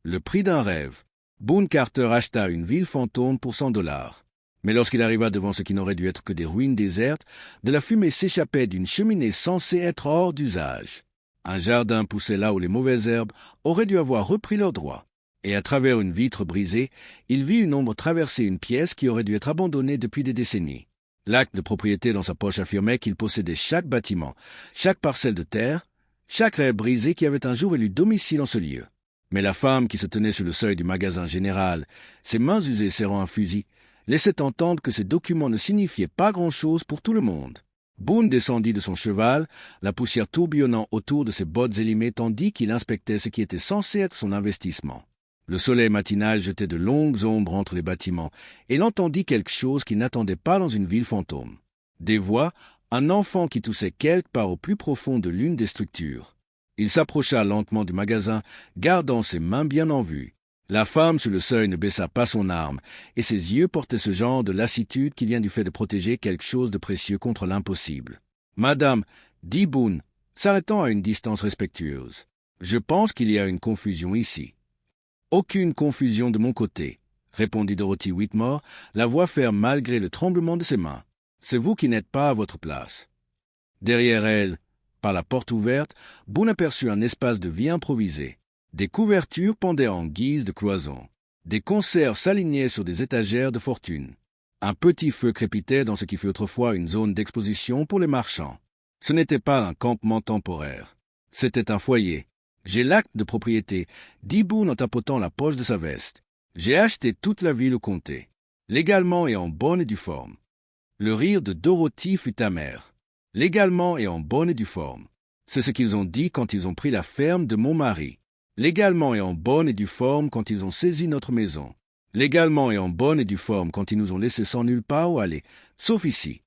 Le prix d'un rêve. Boone Carter acheta une ville fantôme pour $100. Mais lorsqu'il arriva devant ce qui n'aurait dû être que des ruines désertes, de la fumée s'échappait d'une cheminée censée être hors d'usage. Un jardin poussait là où les mauvaises herbes auraient dû avoir repris leurs droits. Et à travers une vitre brisée, il vit une ombre traverser une pièce qui aurait dû être abandonnée depuis des décennies. L'acte de propriété dans sa poche affirmait qu'il possédait chaque bâtiment, chaque parcelle de terre, chaque rêve brisé qui avait un jour élu domicile en ce lieu. Mais la femme qui se tenait sur le seuil du magasin général, ses mains usées serrant un fusil, laissait entendre que ces documents ne signifiaient pas grand-chose pour tout le monde. Boone descendit de son cheval, la poussière tourbillonnant autour de ses bottes élimées tandis qu'il inspectait ce qui était censé être son investissement. Le soleil matinal jetait de longues ombres entre les bâtiments, et il entendit quelque chose qu'il n'attendait pas dans une ville fantôme. Des voix, un enfant qui toussait quelque part au plus profond de l'une des structures. Il s'approcha lentement du magasin, gardant ses mains bien en vue. La femme sur le seuil ne baissa pas son arme, et ses yeux portaient ce genre de lassitude qui vient du fait de protéger quelque chose de précieux contre l'impossible. « Madame, dit Boone, s'arrêtant à une distance respectueuse, je pense qu'il y a une confusion ici. »« Aucune confusion de mon côté, » répondit Dorothy Whitmore, la voix ferme malgré le tremblement de ses mains. « C'est vous qui n'êtes pas à votre place. » Derrière elle, par la porte ouverte, Boone aperçut un espace de vie improvisé. Des couvertures pendaient en guise de cloison. Des conserves s'alignaient sur des étagères de fortune. Un petit feu crépitait dans ce qui fut autrefois une zone d'exposition pour les marchands. Ce n'était pas un campement temporaire. C'était un foyer. « J'ai l'acte de propriété, » dit Boone en tapotant la poche de sa veste. « J'ai acheté toute la ville au comté, légalement et en bonne et due forme. » Le rire de Dorothy fut amer. « Légalement et en bonne et due forme. C'est ce qu'ils ont dit quand ils ont pris la ferme de mon mari. Légalement et en bonne et due forme quand ils ont saisi notre maison. Légalement et en bonne et due forme quand ils nous ont laissés sans nulle part où aller, sauf ici. »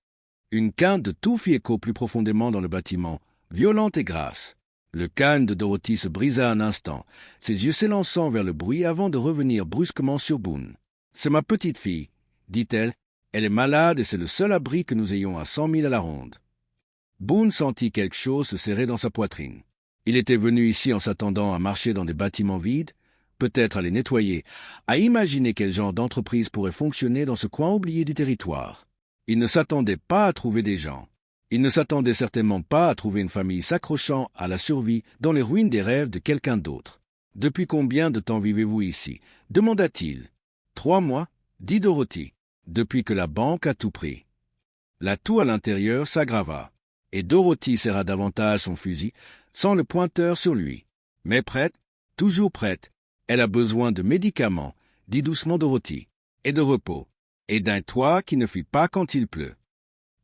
Une quinte de tout fit écho plus profondément dans le bâtiment, violente et grasse. Le calme de Dorothy se brisa un instant, ses yeux s'élançant vers le bruit avant de revenir brusquement sur Boone. « C'est ma petite fille, » dit-elle. « Elle est malade et c'est le seul abri que nous ayons à 100 000 à la ronde. » Boone sentit quelque chose se serrer dans sa poitrine. Il était venu ici en s'attendant à marcher dans des bâtiments vides, peut-être à les nettoyer, à imaginer quel genre d'entreprise pourrait fonctionner dans ce coin oublié du territoire. Il ne s'attendait pas à trouver des gens. Il ne s'attendait certainement pas à trouver une famille s'accrochant à la survie dans les ruines des rêves de quelqu'un d'autre. « Depuis combien de temps vivez-vous ici » demanda-t-il. « 3 mois, » dit Dorothy. « Depuis que la banque a tout pris. » La toux à l'intérieur s'aggrava, et Dorothy serra davantage son fusil, sans le pointeur sur lui. « Mais prête, toujours prête. Elle a besoin de médicaments, » dit doucement Dorothy, « et de repos, et d'un toit qui ne fuit pas quand il pleut. »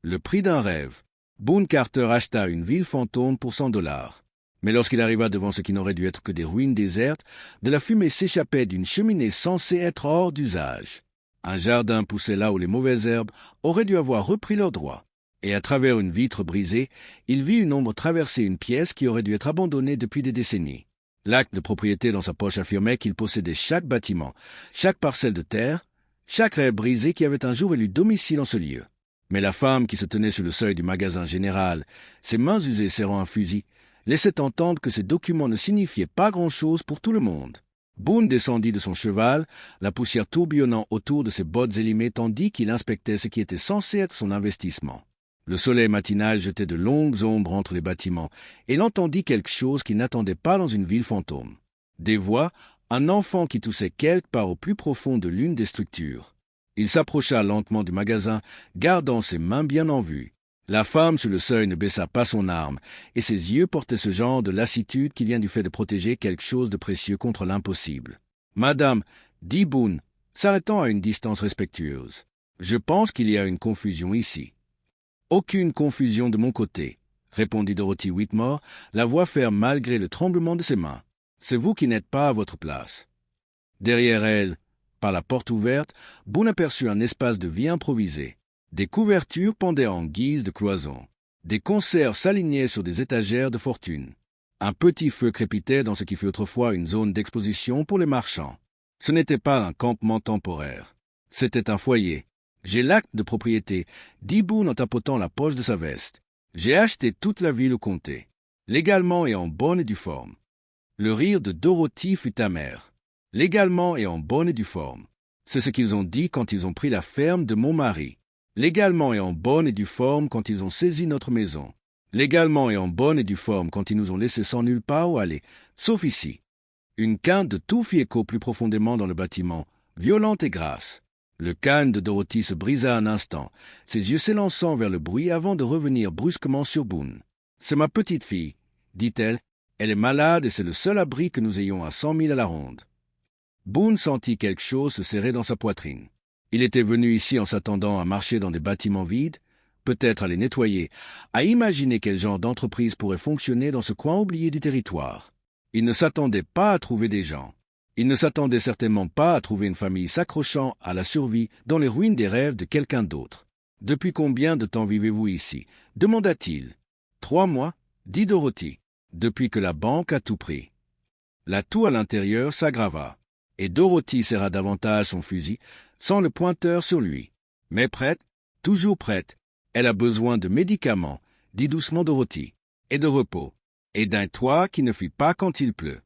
Le prix d'un rêve. Boone Carter acheta une ville fantôme pour $100. Mais lorsqu'il arriva devant ce qui n'aurait dû être que des ruines désertes, de la fumée s'échappait d'une cheminée censée être hors d'usage. Un jardin poussait là où les mauvaises herbes auraient dû avoir repris leurs droits. Et à travers une vitre brisée, il vit une ombre traverser une pièce qui aurait dû être abandonnée depuis des décennies. L'acte de propriété dans sa poche affirmait qu'il possédait chaque bâtiment, chaque parcelle de terre, chaque rêve brisé qui avait un jour élu domicile en ce lieu. Mais la femme qui se tenait sur le seuil du magasin général, ses mains usées serrant un fusil, laissait entendre que ces documents ne signifiaient pas grand-chose pour tout le monde. Boone descendit de son cheval, la poussière tourbillonnant autour de ses bottes élimées tandis qu'il inspectait ce qui était censé être son investissement. Le soleil matinal jetait de longues ombres entre les bâtiments, et il entendit quelque chose qu'il n'attendait pas dans une ville fantôme. Des voix, un enfant qui toussait quelque part au plus profond de l'une des structures. Il s'approcha lentement du magasin, gardant ses mains bien en vue. La femme sur le seuil ne baissa pas son arme, et ses yeux portaient ce genre de lassitude qui vient du fait de protéger quelque chose de précieux contre l'impossible. « Madame, » dit Boone, s'arrêtant à une distance respectueuse, « je pense qu'il y a une confusion ici. »« Aucune confusion de mon côté, » répondit Dorothy Whitmore, la voix ferme malgré le tremblement de ses mains. « C'est vous qui n'êtes pas à votre place. » Derrière elle, par la porte ouverte, Boone aperçut un espace de vie improvisé. Des couvertures pendaient en guise de cloison. Des conserves s'alignaient sur des étagères de fortune. Un petit feu crépitait dans ce qui fut autrefois une zone d'exposition pour les marchands. Ce n'était pas un campement temporaire. C'était un foyer. « J'ai l'acte de propriété, » dit Boone en tapotant la poche de sa veste. « J'ai acheté toute la ville au comté, légalement et en bonne et due forme. » Le rire de Dorothy fut amer. légalement et en bonne et due forme. C'est ce qu'ils ont dit quand ils ont pris la ferme de mon mari. Légalement et en bonne et due forme quand ils ont saisi notre maison. Légalement et en bonne et due forme quand ils nous ont laissés sans nulle part où aller, sauf ici. Une quinte de tout fit écho plus profondément dans le bâtiment, violente et grasse. Le calme de Dorothy se brisa un instant, ses yeux s'élançant vers le bruit avant de revenir brusquement sur Boone. « C'est ma petite fille, dit-elle. Elle est malade et c'est le seul abri que nous ayons à 100 milles à la ronde. » Boone sentit quelque chose se serrer dans sa poitrine. Il était venu ici en s'attendant à marcher dans des bâtiments vides, peut-être à les nettoyer, à imaginer quel genre d'entreprise pourrait fonctionner dans ce coin oublié du territoire. Il ne s'attendait pas à trouver des gens. Il ne s'attendait certainement pas à trouver une famille s'accrochant à la survie dans les ruines des rêves de quelqu'un d'autre. « Depuis combien de temps vivez-vous ici » demanda-t-il. « 3 mois, dit Dorothy, depuis que la banque a tout pris. » La toux à l'intérieur s'aggrava, et Dorothy serra davantage son fusil, sans le pointeur sur lui. « Mais prête, toujours prête. Elle a besoin de médicaments, dit doucement Dorothy, et de repos, et d'un toit qui ne fuit pas quand il pleut. »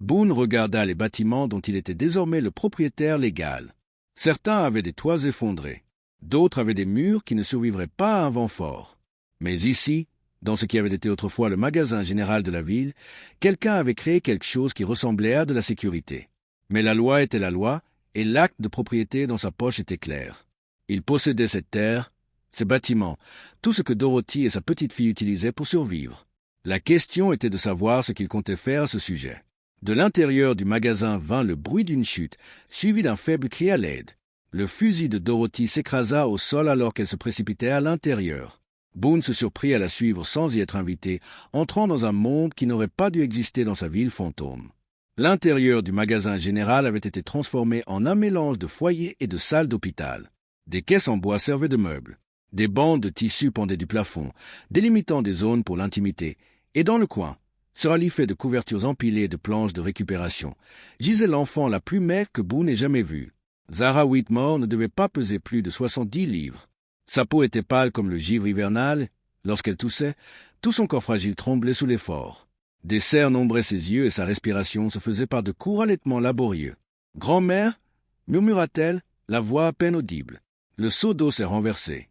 Boone regarda les bâtiments dont il était désormais le propriétaire légal. Certains avaient des toits effondrés, d'autres avaient des murs qui ne survivraient pas à un vent fort. Mais ici, dans ce qui avait été autrefois le magasin général de la ville, quelqu'un avait créé quelque chose qui ressemblait à de la sécurité. Mais la loi était la loi, et l'acte de propriété dans sa poche était clair. Il possédait cette terre, ces bâtiments, tout ce que Dorothy et sa petite fille utilisaient pour survivre. La question était de savoir ce qu'il comptait faire à ce sujet. De l'intérieur du magasin vint le bruit d'une chute, suivi d'un faible cri à l'aide. Le fusil de Dorothy s'écrasa au sol alors qu'elle se précipitait à l'intérieur. Boone se surprit à la suivre sans y être invité, entrant dans un monde qui n'aurait pas dû exister dans sa ville fantôme. L'intérieur du magasin général avait été transformé en un mélange de foyer et de salle d'hôpital. Des caisses en bois servaient de meubles. Des bandes de tissu pendaient du plafond, délimitant des zones pour l'intimité, et dans le coin, sur un lit fait de couvertures empilées et de planches de récupération, gisait l'enfant la plus maigre que Boone ait jamais vue. Zara Whitmore ne devait pas peser plus de 70 livres. Sa peau était pâle comme le givre hivernal. Lorsqu'elle toussait, tout son corps fragile tremblait sous l'effort. Des cernes ombraient ses yeux et sa respiration se faisait par de courts halètements laborieux. « Grand-mère » murmura-t-elle, la voix à peine audible. Le seau d'eau s'est renversé.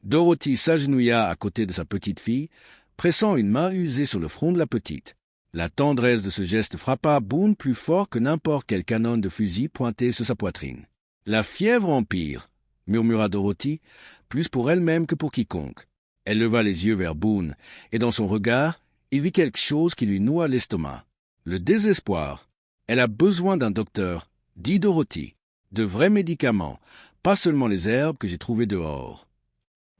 Dorothy s'agenouilla à côté de sa petite fille, pressant une main usée sur le front de la petite. La tendresse de ce geste frappa Boone plus fort que n'importe quel canon de fusil pointé sur sa poitrine. « La fièvre empire » murmura Dorothy, plus pour elle-même que pour quiconque. Elle leva les yeux vers Boone, et dans son regard, il vit quelque chose qui lui noua l'estomac. Le désespoir. « Elle a besoin d'un docteur » dit Dorothy. « De vrais médicaments, pas seulement les herbes que j'ai trouvées dehors. »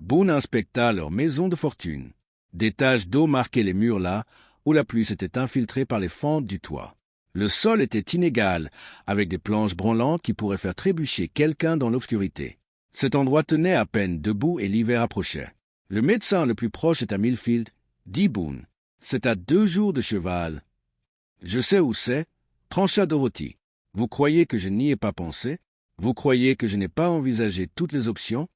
Boone inspecta leur maison de fortune. Des taches d'eau marquaient les murs là, où la pluie s'était infiltrée par les fentes du toit. Le sol était inégal, avec des planches branlantes qui pourraient faire trébucher quelqu'un dans l'obscurité. Cet endroit tenait à peine debout et l'hiver approchait. « Le médecin le plus proche est à Millfield, » dit Boone. « C'est à 2 jours de cheval. »« Je sais où c'est, » trancha Dorothy. « Vous croyez que je n'y ai pas pensé? Vous croyez que je n'ai pas envisagé toutes les options ?»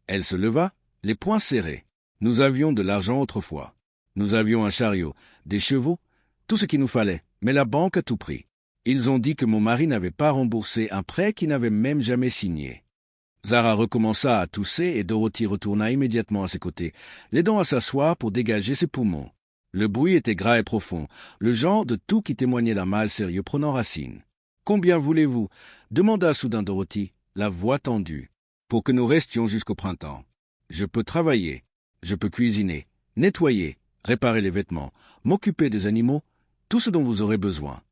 Elle se leva, les poings serrés. Nous avions de l'argent autrefois. Nous avions un chariot, des chevaux, tout ce qu'il nous fallait, mais la banque a tout pris. Ils ont dit que mon mari n'avait pas remboursé un prêt qu'il n'avait même jamais signé. Zara recommença à tousser et Dorothy retourna immédiatement à ses côtés, l'aidant à s'asseoir pour dégager ses poumons. Le bruit était gras et profond, le genre de tout qui témoignait d'un mal sérieux prenant racine. « Combien voulez-vous » demanda soudain Dorothy, la voix tendue. « Pour que nous restions jusqu'au printemps. Je peux travailler, je peux cuisiner, nettoyer, réparer les vêtements, m'occuper des animaux, tout ce dont vous aurez besoin. »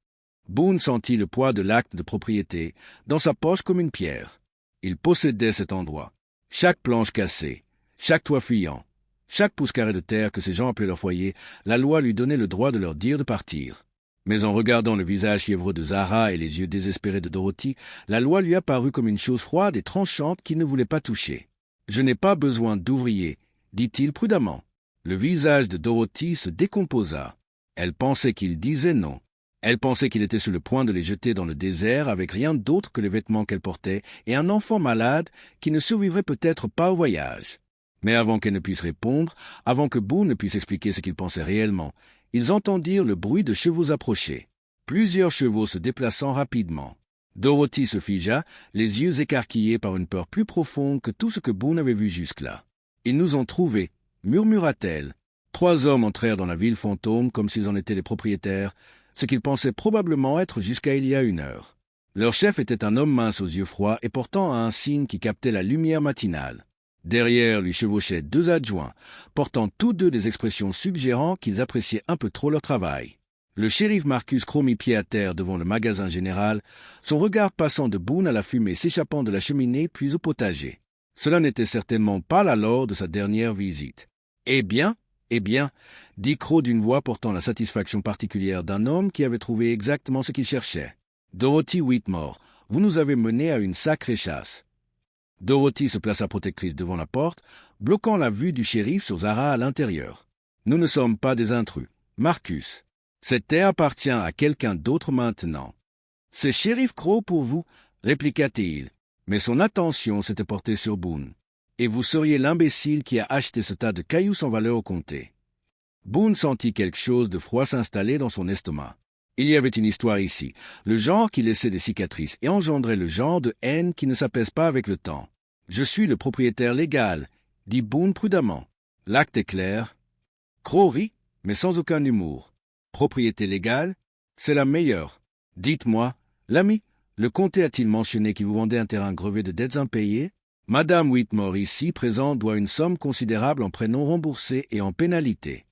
Boone sentit le poids de l'acte de propriété dans sa poche comme une pierre. Il possédait cet endroit. Chaque planche cassée, chaque toit fuyant, chaque pouce carré de terre que ces gens appelaient leur foyer, la loi lui donnait le droit de leur dire de partir. Mais en regardant le visage fiévreux de Zara et les yeux désespérés de Dorothy, la loi lui apparut comme une chose froide et tranchante qu'il ne voulait pas toucher. « Je n'ai pas besoin d'ouvriers, » dit-il prudemment. Le visage de Dorothy se décomposa. Elle pensait qu'il disait non. Elle pensait qu'il était sur le point de les jeter dans le désert avec rien d'autre que les vêtements qu'elle portait et un enfant malade qui ne survivrait peut-être pas au voyage. Mais avant qu'elle ne puisse répondre, avant que Boone ne puisse expliquer ce qu'il pensait réellement, ils entendirent le bruit de chevaux approcher. plusieurs chevaux se déplaçant rapidement. Dorothy se figea, les yeux écarquillés par une peur plus profonde que tout ce que Boone avait vu jusque-là. « Ils nous ont trouvés », murmura-t-elle. 3 hommes entrèrent dans la ville fantôme comme s'ils en étaient les propriétaires, ce qu'ils pensaient probablement être jusqu'à il y a 1 heure. Leur chef était un homme mince aux yeux froids et portant un signe qui captait la lumière matinale. Derrière lui chevauchaient 2 adjoints, portant tous 2 des expressions suggérant qu'ils appréciaient un peu trop leur travail. Le shérif Marcus Crowe mit pied à terre devant le magasin général, son regard passant de Boone à la fumée s'échappant de la cheminée puis au potager. Cela n'était certainement pas la lors de sa dernière visite. « Eh bien ?» dit Crowe d'une voix portant la satisfaction particulière d'un homme qui avait trouvé exactement ce qu'il cherchait. « Dorothy Whitmore, vous nous avez menés à une sacrée chasse. » Dorothy se plaça protectrice devant la porte, bloquant la vue du shérif sur Zara à l'intérieur. « Nous ne sommes pas des intrus. Marcus, cette terre appartient à quelqu'un d'autre maintenant. »« C'est shérif Crowe pour vous, » répliqua-t-il, mais son attention s'était portée sur Boone. « Et vous seriez l'imbécile qui a acheté ce tas de cailloux sans valeur au comté. » Boone sentit quelque chose de froid s'installer dans son estomac. Il y avait une histoire ici, le genre qui laissait des cicatrices et engendrait le genre de haine qui ne s'apaise pas avec le temps. « Je suis le propriétaire légal, » dit Boone prudemment. « L'acte est clair. » Crowe rit, mais sans aucun humour. « Propriété légale, c'est la meilleure. Dites-moi, l'ami, le comté a-t-il mentionné qu'il vous vendait un terrain grevé de dettes impayées? Madame Whitmore ici présente doit une somme considérable en prêts non remboursés et en pénalités. »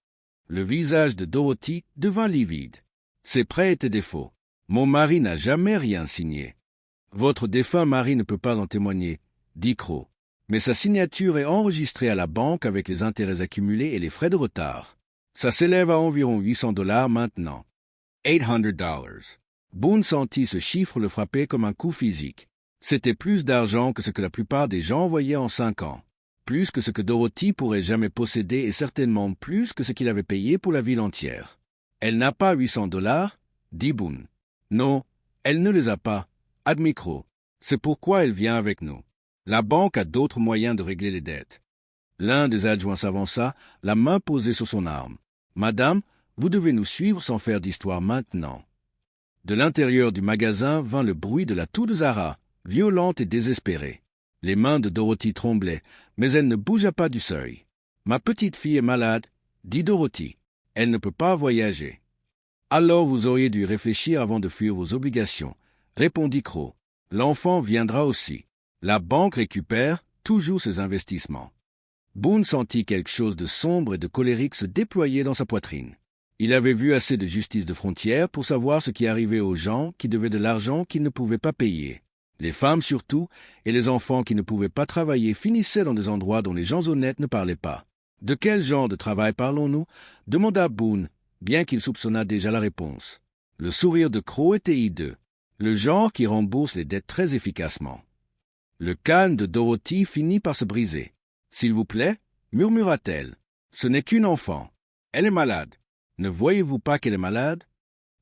Le visage de Dorothy devint livide. Ces prêts étaient des faux. Mon mari n'a jamais rien signé. Votre défunt mari ne peut pas en témoigner, dit Crowe. Mais sa signature est enregistrée à la banque avec les intérêts accumulés et les frais de retard. Ça s'élève à environ $800 maintenant. $800. Boone sentit ce chiffre le frapper comme un coup physique. C'était plus d'argent que ce que la plupart des gens voyaient en 5 ans. Plus que ce que Dorothy pourrait jamais posséder et certainement plus que ce qu'il avait payé pour la ville entière. Elle n'a pas $800, dit Boone. Non, elle ne les a pas, admit Crowe. C'est pourquoi elle vient avec nous. La banque a d'autres moyens de régler les dettes. L'un des adjoints s'avança, la main posée sur son arme. Madame, vous devez nous suivre sans faire d'histoire maintenant. De l'intérieur du magasin vint le bruit de la toux de Zara, violente et désespérée. Les mains de Dorothy tremblaient, mais elle ne bougea pas du seuil. « Ma petite fille est malade, » dit Dorothy. « Elle ne peut pas voyager. »« Alors vous auriez dû réfléchir avant de fuir vos obligations, » répondit Crowe. « L'enfant viendra aussi. La banque récupère toujours ses investissements. » Boone sentit quelque chose de sombre et de colérique se déployer dans sa poitrine. Il avait vu assez de justice de frontière pour savoir ce qui arrivait aux gens qui devaient de l'argent qu'ils ne pouvaient pas payer. Les femmes surtout, et les enfants qui ne pouvaient pas travailler finissaient dans des endroits dont les gens honnêtes ne parlaient pas. « De quel genre de travail parlons-nous » demanda Boone, bien qu'il soupçonnât déjà la réponse. Le sourire de Crowe était hideux. Le genre qui rembourse les dettes très efficacement. Le calme de Dorothy finit par se briser. « S'il vous plaît, » murmura-t-elle, « ce n'est qu'une enfant. Elle est malade. Ne voyez-vous pas qu'elle est malade ?»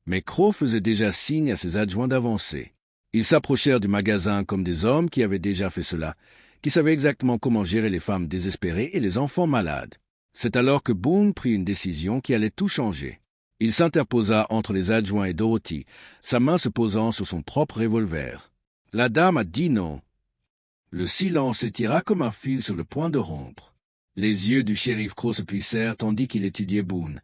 Mais Crowe faisait déjà signe à ses adjoints d'avancer. Ils s'approchèrent du magasin comme des hommes qui avaient déjà fait cela, qui savaient exactement comment gérer les femmes désespérées et les enfants malades. C'est alors que Boone prit une décision qui allait tout changer. Il s'interposa entre les adjoints et Dorothy, sa main se posant sur son propre revolver. La dame a dit non. Le silence s'étira comme un fil sur le point de rompre. Les yeux du shérif Crowe se plissèrent tandis qu'il étudiait Boone,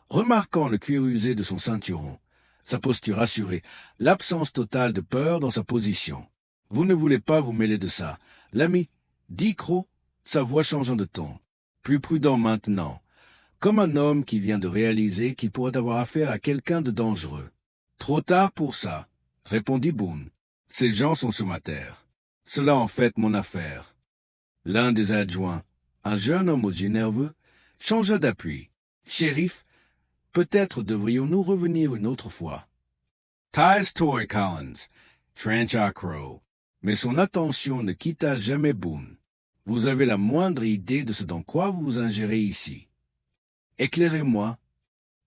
remarquant le cuir usé de son ceinturon, sa posture assurée, l'absence totale de peur dans sa position. « Vous ne voulez pas vous mêler de ça, l'ami, » dit Crowe, sa voix changeant de ton. Plus prudent maintenant, comme un homme qui vient de réaliser qu'il pourrait avoir affaire à quelqu'un de dangereux. « Trop tard pour ça, » répondit Boone. « Ces gens sont sur ma terre. Cela en fait mon affaire. » L'un des adjoints, un jeune homme aux yeux nerveux, changea d'appui. « Shérif, peut-être devrions-nous revenir une autre fois. »« Ties Toy Collins, trancha Crowe. » Mais son attention ne quitta jamais Boone. « Vous avez la moindre idée de ce dans quoi vous vous ingérez ici. »« Éclairez-moi. »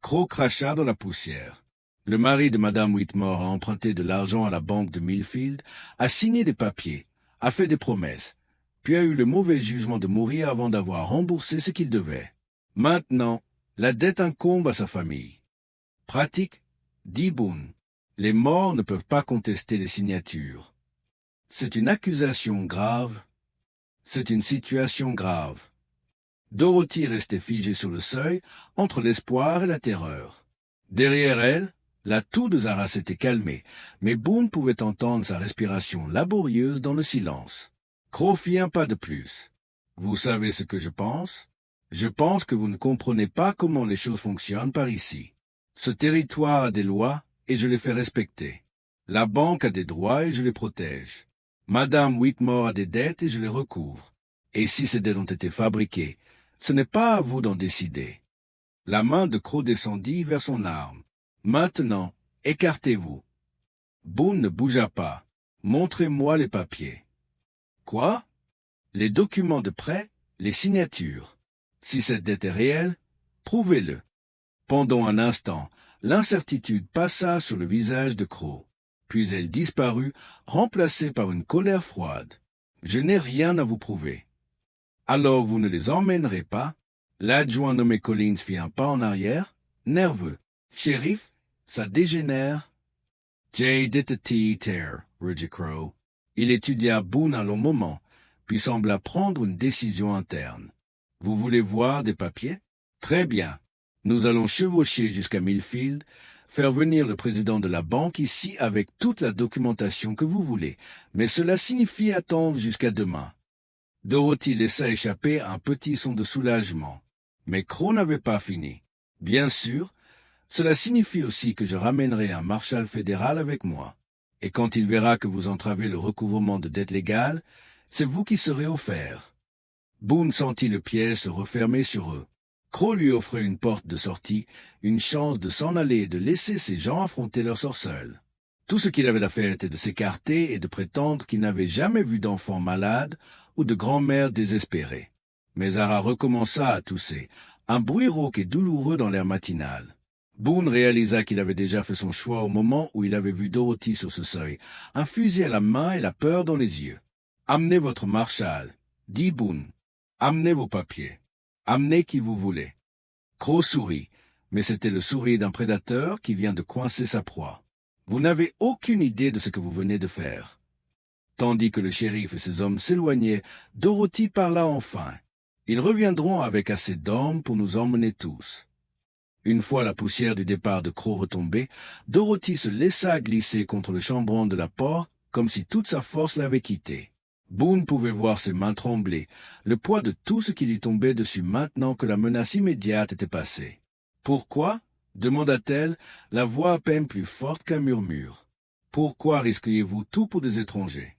Crowe cracha dans la poussière. Le mari de Madame Whitmore a emprunté de l'argent à la banque de Millfield, a signé des papiers, a fait des promesses, puis a eu le mauvais jugement de mourir avant d'avoir remboursé ce qu'il devait. Maintenant, la dette incombe à sa famille. « Pratique, » dit Boone. Les morts ne peuvent pas contester les signatures. C'est une accusation grave. C'est une situation grave. Dorothy restait figée sur le seuil, entre l'espoir et la terreur. Derrière elle, la toux de Zara s'était calmée, mais Boone pouvait entendre sa respiration laborieuse dans le silence. Crow fit un pas de plus. « Vous savez ce que je pense? Je pense que vous ne comprenez pas comment les choses fonctionnent par ici. Ce territoire a des lois et je les fais respecter. La banque a des droits et je les protège. Madame Whitmore a des dettes et je les recouvre. Et si ces dettes ont été fabriquées, ce n'est pas à vous d'en décider. » La main de Crow descendit vers son arme. « Maintenant, écartez-vous. » Boone ne bougea pas. « Montrez-moi les papiers. »« Quoi? » ?»« Les documents de prêt, les signatures. Si cette dette est réelle, prouvez-le. » Pendant un instant, l'incertitude passa sur le visage de Crow. Puis elle disparut, remplacée par une colère froide. « Je n'ai rien à vous prouver. »« Alors vous ne les emmènerez pas ?» L'adjoint nommé Collins fit un pas en arrière, nerveux. « Shérif, ça dégénère. » J. Detective Terre, rugit Crow. Il étudia Boone un long moment, puis sembla prendre une décision interne. « Vous voulez voir des papiers? Très bien. Nous allons chevaucher jusqu'à Millfield, faire venir le président de la banque ici avec toute la documentation que vous voulez, mais cela signifie attendre jusqu'à demain. » Dorothy laissa échapper un petit son de soulagement. Mais Crow n'avait pas fini. « Bien sûr, cela signifie aussi que je ramènerai un marshal fédéral avec moi. Et quand il verra que vous entravez le recouvrement de dettes légales, c'est vous qui serez offert. » Boone sentit le piège se refermer sur eux. Crow lui offrait une porte de sortie, une chance de s'en aller et de laisser ces gens affronter leur sort seuls. Tout ce qu'il avait à faire était de s'écarter et de prétendre qu'il n'avait jamais vu d'enfant malade ou de grand-mère désespérée. Mais Zara recommença à tousser, un bruit rauque et douloureux dans l'air matinal. Boone réalisa qu'il avait déjà fait son choix au moment où il avait vu Dorothy sur ce seuil, un fusil à la main et la peur dans les yeux. « Amenez votre marshal, » dit Boone. « Amenez vos papiers. Amenez qui vous voulez. » Crow sourit, mais c'était le sourire d'un prédateur qui vient de coincer sa proie. « Vous n'avez aucune idée de ce que vous venez de faire. » Tandis que le shérif et ses hommes s'éloignaient, Dorothy parla enfin. « Ils reviendront avec assez d'hommes pour nous emmener tous. » Une fois la poussière du départ de Crow retombée, Dorothy se laissa glisser contre le chambranle de la porte comme si toute sa force l'avait quittée. Boone pouvait voir ses mains trembler, le poids de tout ce qui lui tombait dessus maintenant que la menace immédiate était passée. « Pourquoi ?» demanda-t-elle, la voix à peine plus forte qu'un murmure. « Pourquoi risqueriez-vous tout pour des étrangers ?»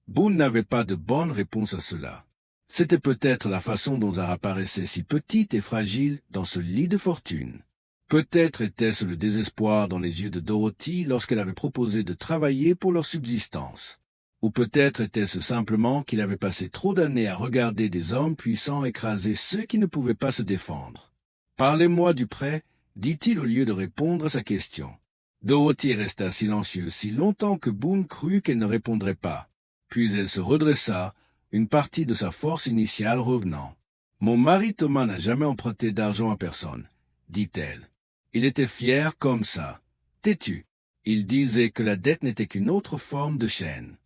Boone n'avait pas de bonne réponse à cela. C'était peut-être la façon dont Zara paraissait si petite et fragile dans ce lit de fortune. Peut-être était-ce le désespoir dans les yeux de Dorothy lorsqu'elle avait proposé de travailler pour leur subsistance. Ou peut-être était-ce simplement qu'il avait passé trop d'années à regarder des hommes puissants écraser ceux qui ne pouvaient pas se défendre. « Parlez-moi du prêt, » dit-il au lieu de répondre à sa question. Dorothy resta silencieuse si longtemps que Boone crut qu'elle ne répondrait pas. Puis elle se redressa, une partie de sa force initiale revenant. « Mon mari Thomas n'a jamais emprunté d'argent à personne, » dit-elle. Il était fier comme ça. Têtu. Il disait que la dette n'était qu'une autre forme de chaîne.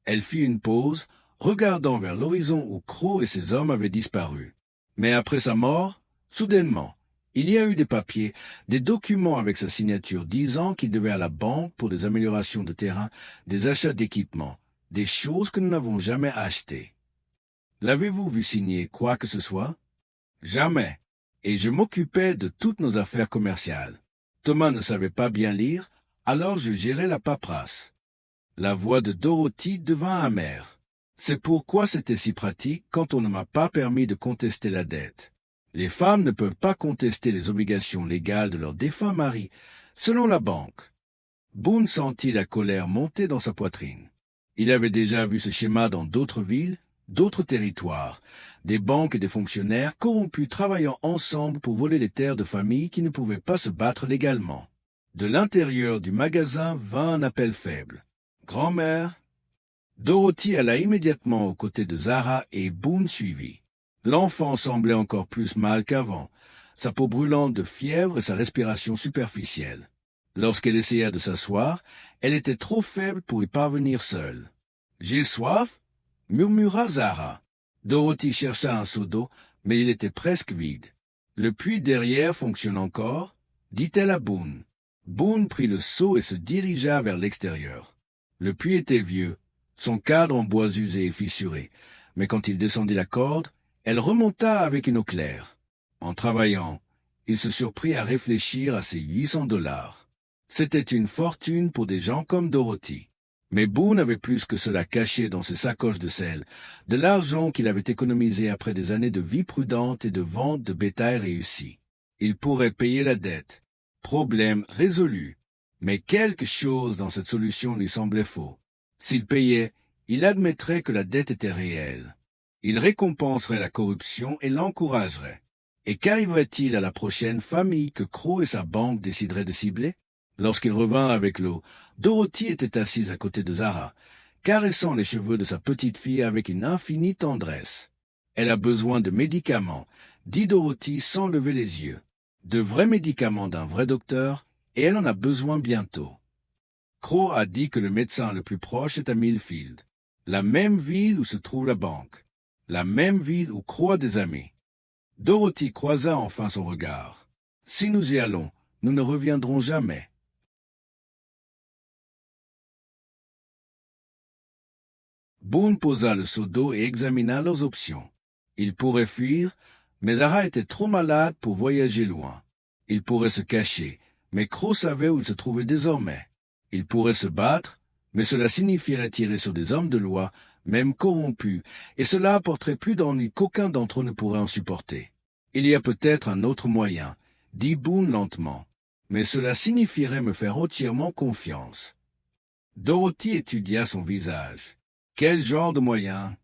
Elle fit une pause, regardant vers l'horizon où Crow et ses hommes avaient disparu. Mais après sa mort, soudainement, il y a eu des papiers, des documents avec sa signature disant qu'il devait à la banque pour des améliorations de terrain, des achats d'équipements, des choses que nous n'avons jamais achetées. L'avez-vous vu signer quoi que ce soit? Jamais. Et je m'occupais de toutes nos affaires commerciales. Thomas ne savait pas bien lire, alors je gérais la paperasse. La voix de Dorothy devint amère. C'est pourquoi c'était si pratique quand on ne m'a pas permis de contester la dette. Les femmes ne peuvent pas contester les obligations légales de leur défunt mari, selon la banque. Boone sentit la colère monter dans sa poitrine. Il avait déjà vu ce schéma dans d'autres villes, d'autres territoires, des banques et des fonctionnaires corrompus travaillant ensemble pour voler les terres de familles qui ne pouvaient pas se battre légalement. De l'intérieur du magasin vint un appel faible. « Grand-mère ?» Dorothy alla immédiatement aux côtés de Zara et Boone suivit. L'enfant semblait encore plus mal qu'avant, sa peau brûlante de fièvre et sa respiration superficielle. Lorsqu'elle essaya de s'asseoir, elle était trop faible pour y parvenir seule. « J'ai soif » murmura Zara. Dorothy chercha un seau d'eau, mais il était presque vide. « Le puits derrière fonctionne encore ?» dit-elle à Boone. Boone prit le seau et se dirigea vers l'extérieur. Le puits était vieux, son cadre en bois usé et fissuré, mais quand il descendit la corde, elle remonta avec une eau claire. En travaillant, il se surprit à réfléchir à ses $800. C'était une fortune pour des gens comme Dorothy. Mais Boone avait plus que cela caché dans ses sacoches de sel, de l'argent qu'il avait économisé après des années de vie prudente et de vente de bétail réussi. Il pourrait payer la dette. Problème résolu. Mais quelque chose dans cette solution lui semblait faux. S'il payait, il admettrait que la dette était réelle. Il récompenserait la corruption et l'encouragerait. Et qu'arriverait-il à la prochaine famille que Crow et sa banque décideraient de cibler? Lorsqu'il revint avec l'eau, Dorothy était assise à côté de Zara, caressant les cheveux de sa petite fille avec une infinie tendresse. « Elle a besoin de médicaments », dit Dorothy sans lever les yeux. « De vrais médicaments d'un vrai docteur, et elle en a besoin bientôt. » Crow a dit que le médecin le plus proche est à Millfield, la même ville où se trouve la banque, la même ville où Crow a des amis. Dorothy croisa enfin son regard. « Si nous y allons, nous ne reviendrons jamais. » Boone posa le seau d'eau et examina leurs options. Il pourrait fuir, mais Zara était trop malade pour voyager loin. Il pourrait se cacher, mais Crow savait où il se trouvait désormais. Il pourrait se battre, mais cela signifierait tirer sur des hommes de loi, même corrompus, et cela apporterait plus d'ennuis qu'aucun d'entre eux ne pourrait en supporter. Il y a peut-être un autre moyen, dit Boone lentement, mais cela signifierait me faire entièrement confiance. Dorothy étudia son visage. Quel genre de moyen?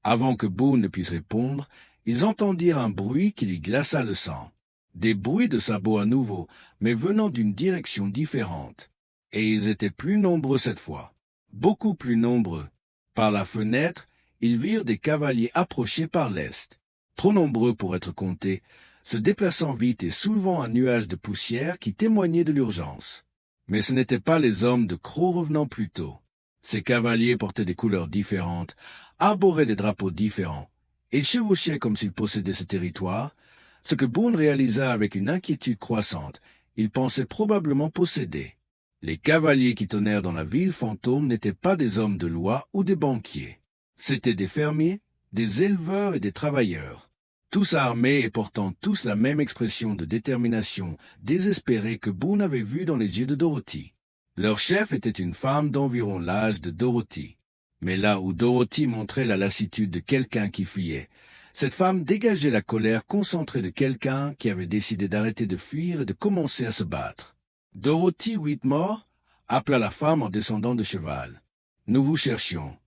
Avant que Boone ne puisse répondre, ils entendirent un bruit qui lui glaça le sang. Des bruits de sabots à nouveau, mais venant d'une direction différente. Et ils étaient plus nombreux cette fois. Beaucoup plus nombreux. Par la fenêtre, ils virent des cavaliers approcher par l'est. Trop nombreux pour être comptés, se déplaçant vite et soulevant un nuage de poussière qui témoignait de l'urgence. Mais ce n'étaient pas les hommes de Crow revenant plus tôt. Ces cavaliers portaient des couleurs différentes, arboraient des drapeaux différents, et chevauchaient comme s'ils possédaient ce territoire, ce que Boone réalisa avec une inquiétude croissante. Il pensait probablement posséder. Les cavaliers qui tonnèrent dans la ville fantôme n'étaient pas des hommes de loi ou des banquiers. C'étaient des fermiers, des éleveurs et des travailleurs, tous armés et portant tous la même expression de détermination désespérée que Boone avait vue dans les yeux de Dorothy. Leur chef était une femme d'environ l'âge de Dorothy. Mais là où Dorothy montrait la lassitude de quelqu'un qui fuyait, cette femme dégageait la colère concentrée de quelqu'un qui avait décidé d'arrêter de fuir et de commencer à se battre. Dorothy Whitmore appela la femme en descendant de cheval. « Nous vous cherchions. »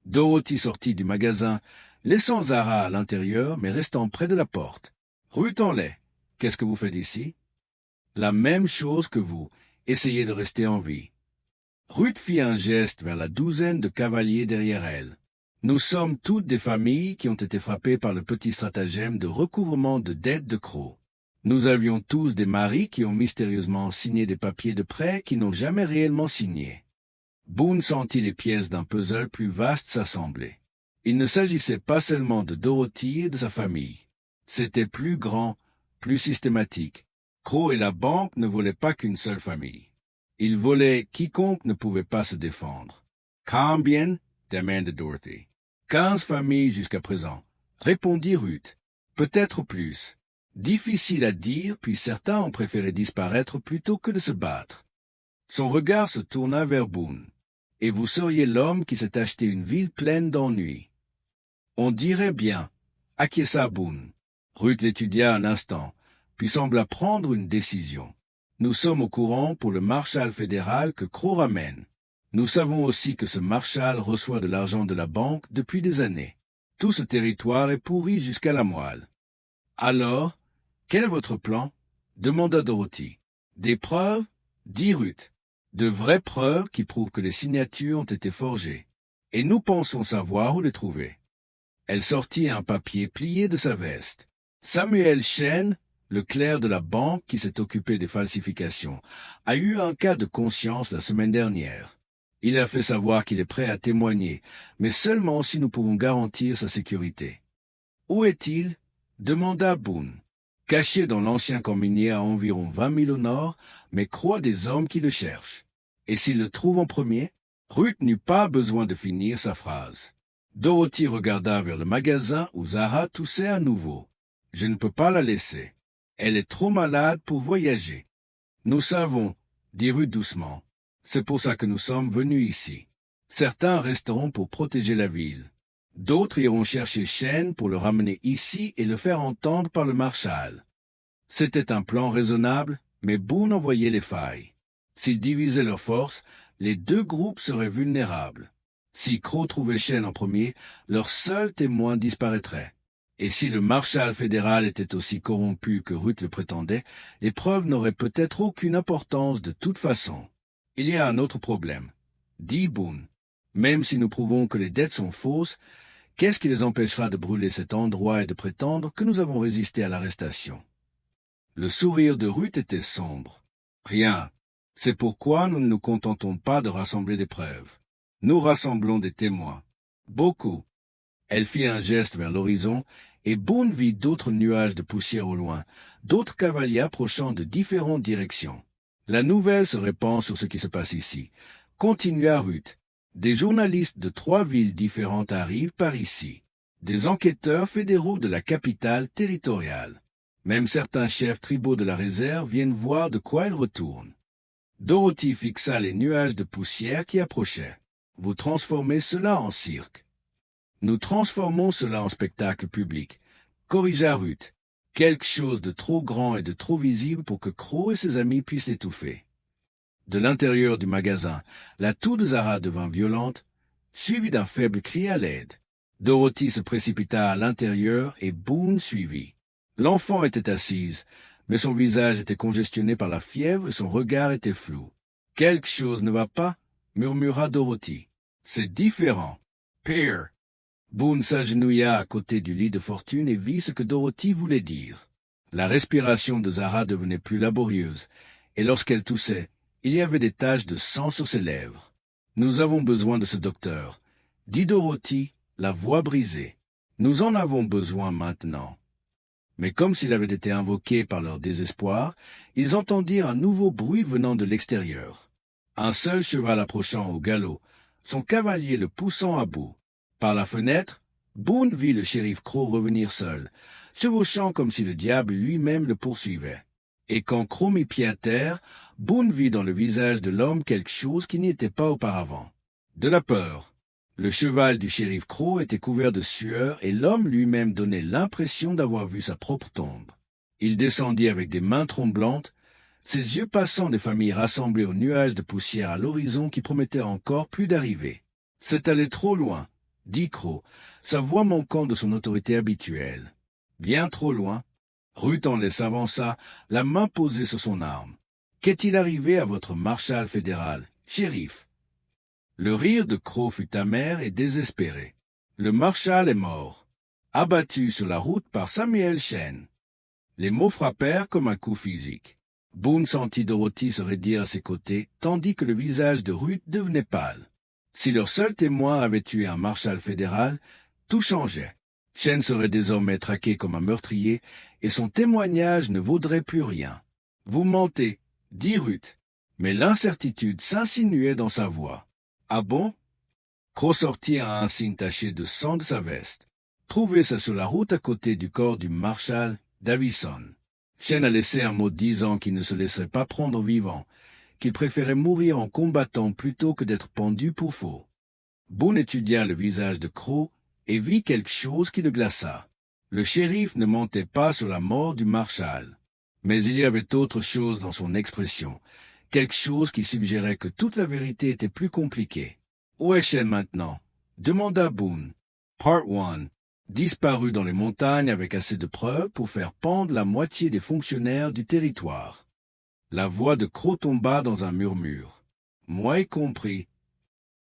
Dorothy sortit du magasin, laissant Zara à l'intérieur, mais restant près de la porte. « Ruth en lait, qu'est-ce que vous faites ici? »« La même chose que vous. Essayez de rester en vie. » Ruth fit un geste vers la douzaine de cavaliers derrière elle. « Nous sommes toutes des familles qui ont été frappées par le petit stratagème de recouvrement de dettes de Crow. Nous avions tous des maris qui ont mystérieusement signé des papiers de prêt qui n'ont jamais réellement signé. » Boone sentit les pièces d'un puzzle plus vaste s'assembler. Il ne s'agissait pas seulement de Dorothy et de sa famille. C'était plus grand, plus systématique. Crow et la banque ne volaient pas qu'une seule famille. Ils volaient quiconque ne pouvait pas se défendre. « Combien ?» demanda Dorothy. « 15 familles jusqu'à présent, » répondit Ruth. « Peut-être plus. Difficile à dire, puis certains ont préféré disparaître plutôt que de se battre. » Son regard se tourna vers Boone. « Et vous seriez l'homme qui s'est acheté une ville pleine d'ennuis. »« On dirait bien, » acquiesça Boone. Ruth l'étudia un instant, puis sembla prendre une décision. « Nous sommes au courant pour le marshal fédéral que Crow ramène. Nous savons aussi que ce marshal reçoit de l'argent de la banque depuis des années. Tout ce territoire est pourri jusqu'à la moelle. »« Alors, quel est votre plan? » demanda Dorothy. « Des preuves? » dit Ruth. « De vraies preuves qui prouvent que les signatures ont été forgées. Et nous pensons savoir où les trouver. » Elle sortit un papier plié de sa veste. « Samuel Chen, le clerc de la banque qui s'est occupé des falsifications, a eu un cas de conscience la semaine dernière. Il a fait savoir qu'il est prêt à témoigner, mais seulement si nous pouvons garantir sa sécurité. « Où est-il » demanda Boone. « Caché dans l'ancien camp minier à environ 20 000 au nord, mais croit des hommes qui le cherchent. Et s'il le trouve en premier ?» Ruth n'eut pas besoin de finir sa phrase. Dorothy regarda vers le magasin où Zara toussait à nouveau. « Je ne peux pas la laisser. Elle est trop malade pour voyager. »« Nous savons, » dit Ruth doucement. « C'est pour ça que nous sommes venus ici. Certains resteront pour protéger la ville. D'autres iront chercher Shane pour le ramener ici et le faire entendre par le marshal. » C'était un plan raisonnable, mais Boone en voyait les failles. S'ils divisaient leurs forces, les deux groupes seraient vulnérables. Si Crow trouvait Shane en premier, leur seul témoin disparaîtrait. Et si le marshal fédéral était aussi corrompu que Ruth le prétendait, les preuves n'auraient peut-être aucune importance de toute façon. « Il y a un autre problème, » dit Boone. « Même si nous prouvons que les dettes sont fausses, qu'est-ce qui les empêchera de brûler cet endroit et de prétendre que nous avons résisté à l'arrestation ?» Le sourire de Ruth était sombre. « Rien. C'est pourquoi nous ne nous contentons pas de rassembler des preuves. Nous rassemblons des témoins. Beaucoup. » Elle fit un geste vers l'horizon, et Boone vit d'autres nuages de poussière au loin, d'autres cavaliers approchant de différentes directions. La nouvelle se répand sur ce qui se passe ici. Continua Ruth. Des journalistes de 3 villes différentes arrivent par ici. Des enquêteurs fédéraux de la capitale territoriale. Même certains chefs tribaux de la réserve viennent voir de quoi ils retournent. Dorothy fixa les nuages de poussière qui approchaient. Vous transformez cela en cirque. Nous transformons cela en spectacle public, corrigea Ruth. Quelque chose de trop grand et de trop visible pour que Crow et ses amis puissent l'étouffer. De l'intérieur du magasin, la toux de Zara devint violente, suivie d'un faible cri à l'aide. Dorothy se précipita à l'intérieur et Boone suivit. L'enfant était assise, mais son visage était congestionné par la fièvre et son regard était flou. « Quelque chose ne va pas » murmura Dorothy. « C'est différent. Pear. » Boone s'agenouilla à côté du lit de fortune et vit ce que Dorothy voulait dire. La respiration de Zara devenait plus laborieuse, et lorsqu'elle toussait, il y avait des taches de sang sur ses lèvres. « Nous avons besoin de ce docteur, » dit Dorothy, la voix brisée. « Nous en avons besoin maintenant. » Mais comme s'il avait été invoqué par leur désespoir, ils entendirent un nouveau bruit venant de l'extérieur. Un seul cheval approchant au galop, son cavalier le poussant à bout. Par la fenêtre, Boone vit le shérif Crow revenir seul, chevauchant comme si le diable lui-même le poursuivait. Et quand Crow mit pied à terre, Boone vit dans le visage de l'homme quelque chose qui n'y était pas auparavant. De la peur. Le cheval du shérif Crow était couvert de sueur et l'homme lui-même donnait l'impression d'avoir vu sa propre tombe. Il descendit avec des mains tremblantes, ses yeux passant des familles rassemblées aux nuages de poussière à l'horizon qui promettaient encore plus d'arrivées. « C'est allé trop loin », dit Crow, sa voix manquant de son autorité habituelle. « Bien trop loin. » Ruth en s'avança, la main posée sur son arme. « Qu'est-il arrivé à votre marshal fédéral, shérif ?» Le rire de Crow fut amer et désespéré. Le marshal est mort, abattu sur la route par Samuel Shane. Les mots frappèrent comme un coup physique. Boone sentit Dorothy se raidir à ses côtés, tandis que le visage de Ruth devenait pâle. Si leur seul témoin avait tué un marshal fédéral, tout changeait. Shane serait désormais traqué comme un meurtrier, et son témoignage ne vaudrait plus rien. « Vous mentez, » dit Ruth, mais l'incertitude s'insinuait dans sa voix. « Ah bon ?» Crow sortit un signe taché de sang de sa veste. Trouvez ça sur la route à côté du corps du marshal Davison. Shane a laissé un mot disant qu'il ne se laisserait pas prendre vivant, qu'il préférait mourir en combattant plutôt que d'être pendu pour faux. Boone étudia le visage de Crow et vit quelque chose qui le glaça. Le shérif ne mentait pas sur la mort du marshal. Mais il y avait autre chose dans son expression, quelque chose qui suggérait que toute la vérité était plus compliquée. « Où est Shane maintenant ?» demanda Boone. Part 1. Disparu dans les montagnes avec assez de preuves pour faire pendre la moitié des fonctionnaires du territoire. La voix de Crow tomba dans un murmure. « Moi y compris.